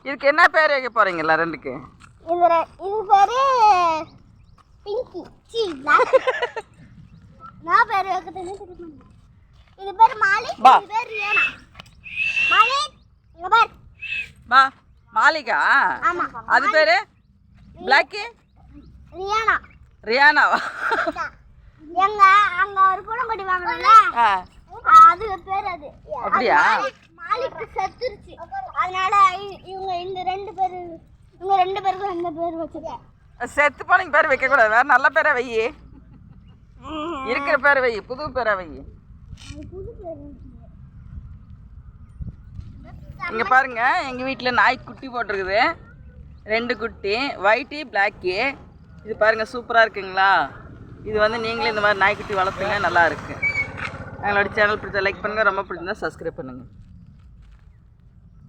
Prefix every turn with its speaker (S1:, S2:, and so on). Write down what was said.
S1: இதுக்கு என்ன பேர் வைக்க போறீங்களா ரெண்டுக்கு?
S2: இது பேரு பிங்கி. நான் பேர் வைக்கிறதுன்னு தெரியும். இது பேர் மாலிக், இது பேர் ரியானா. மாலிக் இங்க பார்.
S1: பா மாலிகா?
S2: ஆமா.
S1: அது பேரு பிளாக்கி
S2: ரியானா.
S1: ரியானாவா?
S2: எங்க அங்க ஒரு பூனைக்குட்டி வாங்குறோம்ல, அது பேர் அது.
S1: அப்படியா?
S2: மாலிக் செத்துருச்சு, அதனால இவங்க இந்த ரெண்டு பேருக்கும் இந்த பேர் வச்சிருக்கேன்.
S1: செத்து போனீங்க பேர் வைக்க கூடாது, வேற நல்ல பேரை வை. இருக்கிற பேர் வை, புது பேரை வை. இங்க பாருங்க, எங்க வீட்டில் நாய் குட்டி போட்டிருக்குது, 2 குட்டி, ஒயிட்டி பிளாக்கி. இது பாருங்க சூப்பராக இருக்குங்களா? இது வந்து நீங்களே இந்த மாதிரி நாய்க்குட்டி வளர்த்துங்க, நல்லா இருக்கு. எங்களோட சேனல் பிடிச்சா லைக் பண்ணுங்க, ரொம்ப பிடிச்சிருந்தா சப்ஸ்கிரைப் பண்ணுங்க.